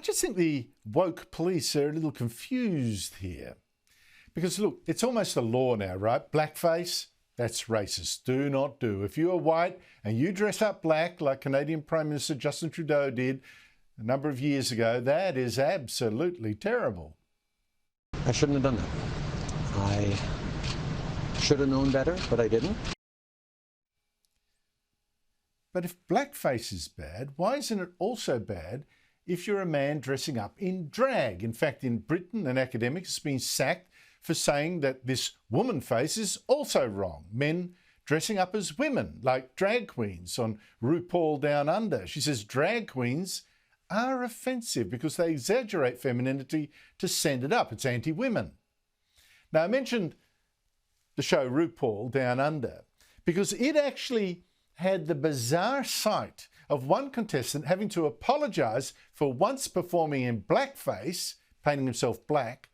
just think the woke police are a little confused here. Because look, it's almost a law now, right? Blackface, that's racist. Do not do. If you are white and you dress up black like Canadian Prime Minister Justin Trudeau did a number of years ago, that is absolutely terrible. I shouldn't have done that. I should have known better, but I didn't. But if blackface is bad, why isn't it also bad if you're a man dressing up in drag? In fact, in Britain, an academic has been sacked for saying that this woman face is also wrong. Men dressing up as women, like drag queens on RuPaul Down Under. She says drag queens are offensive because they exaggerate femininity to send it up. It's anti-women. Now, I mentioned the show RuPaul Down Under because it actually had the bizarre sight of one contestant having to apologise for once performing in blackface, painting himself black,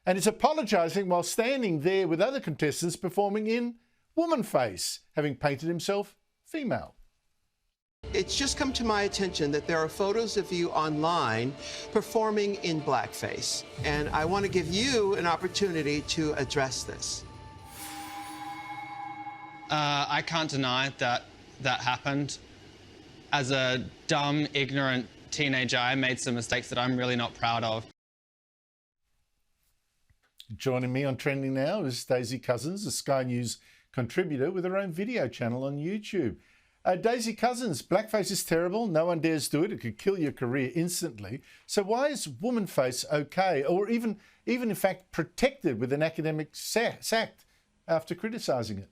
and is apologising while standing there with other contestants performing in woman face, having painted himself female. It's just come to my attention that there are photos of you online performing in blackface, and I want to give you an opportunity to address this. I can't deny that happened. As a dumb, ignorant teenager, I made some mistakes that I'm really not proud of. Joining me on Trending Now is Daisy Cousens, a Sky News contributor with her own video channel on YouTube. Daisy Cousens, blackface is terrible. No one dares do it. It could kill your career instantly. So why is woman face okay, or even in fact protected with an academic sacked after criticising it?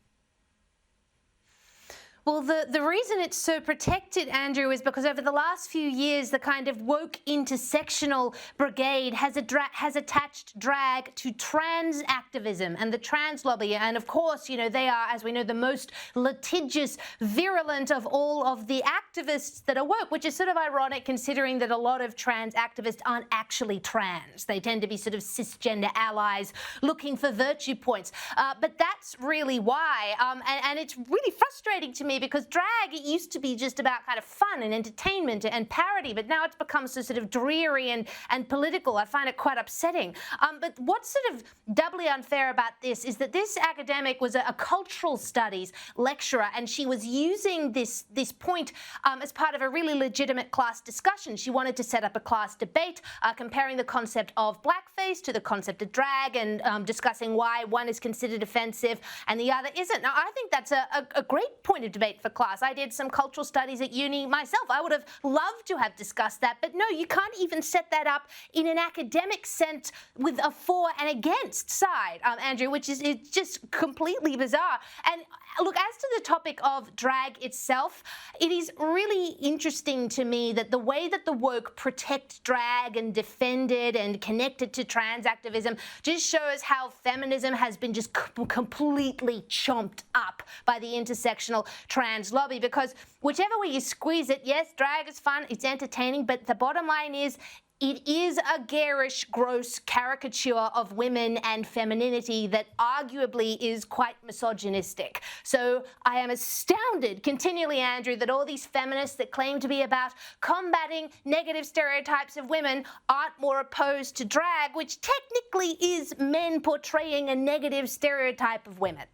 Well, the reason it's so protected, Andrew, is because over the last few years, the kind of woke intersectional brigade has attached drag to trans activism and the trans lobby. And of course, you know, they are, as we know, the most litigious, virulent of all of the activists that are woke, which is sort of ironic considering that a lot of trans activists aren't actually trans. They tend to be sort of cisgender allies looking for virtue points. But that's really why. And it's really frustrating to me because drag, it used to be just about kind of fun and entertainment and parody, but now it's become so sort of dreary and political. I find it quite upsetting. But what's sort of doubly unfair about this is that this academic was a cultural studies lecturer, and she was using this point as part of a really legitimate class discussion. She wanted to set up a class debate comparing the concept of blackface to the concept of drag and discussing why one is considered offensive and the other isn't. Now, I think that's a great point of debate for class. I did some cultural studies at uni myself. I would have loved to have discussed that, but no, you can't even set that up in an academic sense with a for and against side, Andrew, which is just completely bizarre. And look, as to the topic of drag itself, it is really interesting to me that the way that the woke protect drag and defend it and connect it to trans activism just shows how feminism has been just completely chomped up by the intersectional trans lobby, because whichever way you squeeze it, yes, drag is fun, it's entertaining, but the bottom line is it is a garish, gross caricature of women and femininity that arguably is quite misogynistic. So I am astounded continually, Andrew, that all these feminists that claim to be about combating negative stereotypes of women aren't more opposed to drag, which technically is men portraying a negative stereotype of women.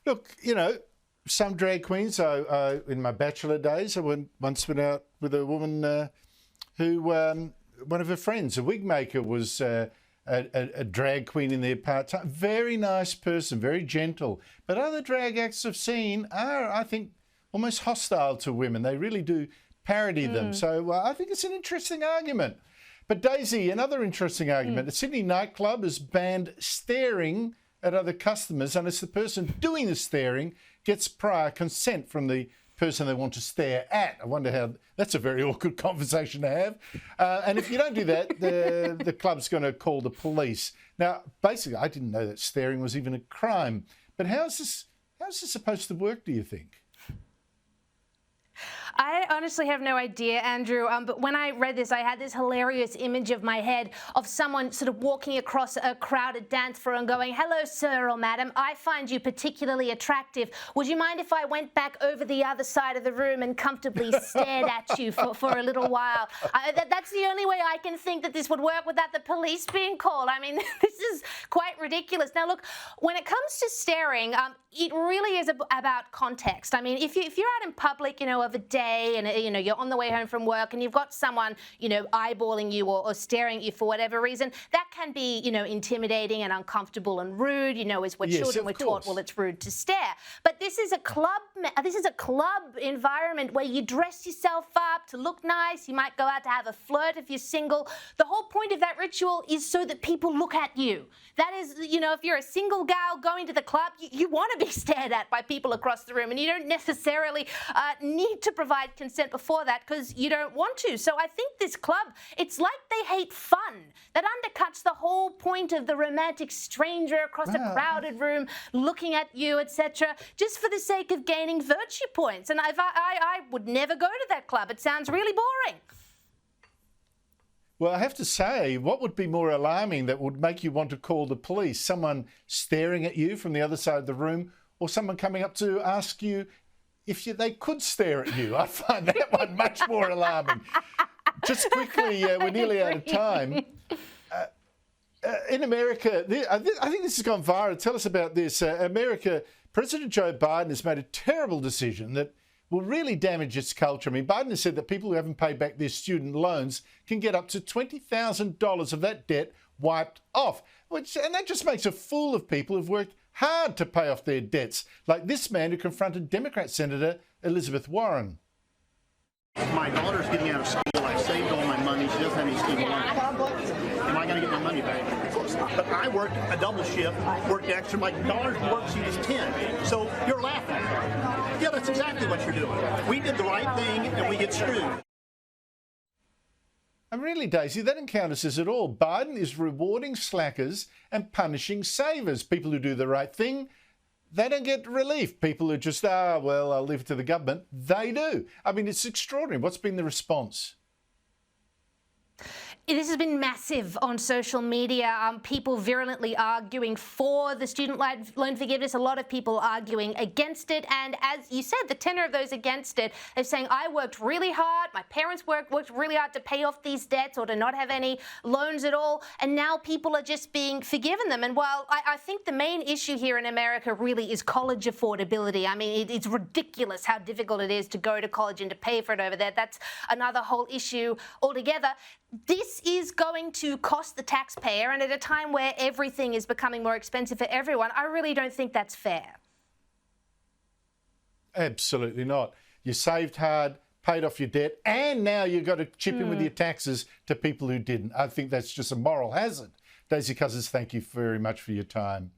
Look, you know, some drag queens, in my bachelor days, I once went out with a woman who, one of her friends, a wig maker, was a drag queen in their part-time. Very nice person, very gentle. But other drag acts I've seen are, I think, almost hostile to women. They really do parody them. So I think it's an interesting argument. But Daisy, another interesting argument. The Sydney Nightclub has banned staring at other customers unless the person doing the staring gets prior consent from the person they want to stare at. I wonder how, that's a very awkward conversation to have. And if you don't do that, the club's going to call the police. Now, basically, I didn't know that staring was even a crime. But how's this supposed to work, do you think? I honestly have no idea, Andrew, but when I read this, I had this hilarious image of my head of someone sort of walking across a crowded dance floor and going, "Hello, sir or madam, I find you particularly attractive. Would you mind if I went back over the other side of the room and comfortably stared at you for a little while?" That's the only way I can think that this would work without the police being called. I mean, this is quite ridiculous. Now, look, when it comes to staring, it really is about context. I mean, if you're out in public, of a day and, you're on the way home from work and you've got someone, eyeballing you or staring at you for whatever reason, that can be, intimidating and uncomfortable and rude, as we're children, we're taught, well, it's rude to stare. But this is a club environment where you dress yourself up to look nice. You might go out to have a flirt if you're single. The whole point of that ritual is so that people look at you. That is, if you're a single gal going to the club, you want to be stared at by people across the room, and you don't necessarily need to provide consent before that because you don't want to. So I think this club, it's like they hate fun. That undercuts the whole point of the romantic stranger across a crowded room looking at you, etc., just for the sake of gaining virtue points. And I would never go to that club. It sounds really boring. Well, I have to say, what would be more alarming that would make you want to call the police? Someone staring at you from the other side of the room, or someone coming up to ask you if they could stare at you? I find that one much more alarming. Just quickly, we're nearly out of time. In America, I think this has gone viral. Tell us about this. America, President Joe Biden has made a terrible decision that will really damage its culture. I mean, Biden has said that people who haven't paid back their student loans can get up to $20,000 of that debt wiped off, and that just makes a fool of people who've worked hard to pay off their debts, like this man who confronted Democrat Senator Elizabeth Warren. My daughter's getting out of school. I saved all my money. She doesn't have any student loans. Am I going to get my money back? Of course not. But I worked a double shift, worked extra. My daughter's worksheet is 10. So you're laughing. Yeah, that's exactly what you're doing. We did the right thing, and we get screwed. And really, Daisy, that doesn't count us at all. Biden is rewarding slackers and punishing savers. People who do the right thing, they don't get relief. People who just, well, I'll leave it to the government, they do. I mean, it's extraordinary. What's been the response? This has been massive on social media. People virulently arguing for the student loan forgiveness. A lot of people arguing against it. And as you said, the tenor of those against it is saying, I worked really hard. My parents worked really hard to pay off these debts or to not have any loans at all. And now people are just being forgiven them. And while I think the main issue here in America really is college affordability. I mean, it's ridiculous how difficult it is to go to college and to pay for it over there. That's another whole issue altogether. This is going to cost the taxpayer, and at a time where everything is becoming more expensive for everyone, I really don't think that's fair. Absolutely not. You saved hard, paid off your debt, and now you've got to chip in with your taxes to people who didn't. I think that's just a moral hazard. Daisy Cousens, thank you very much for your time.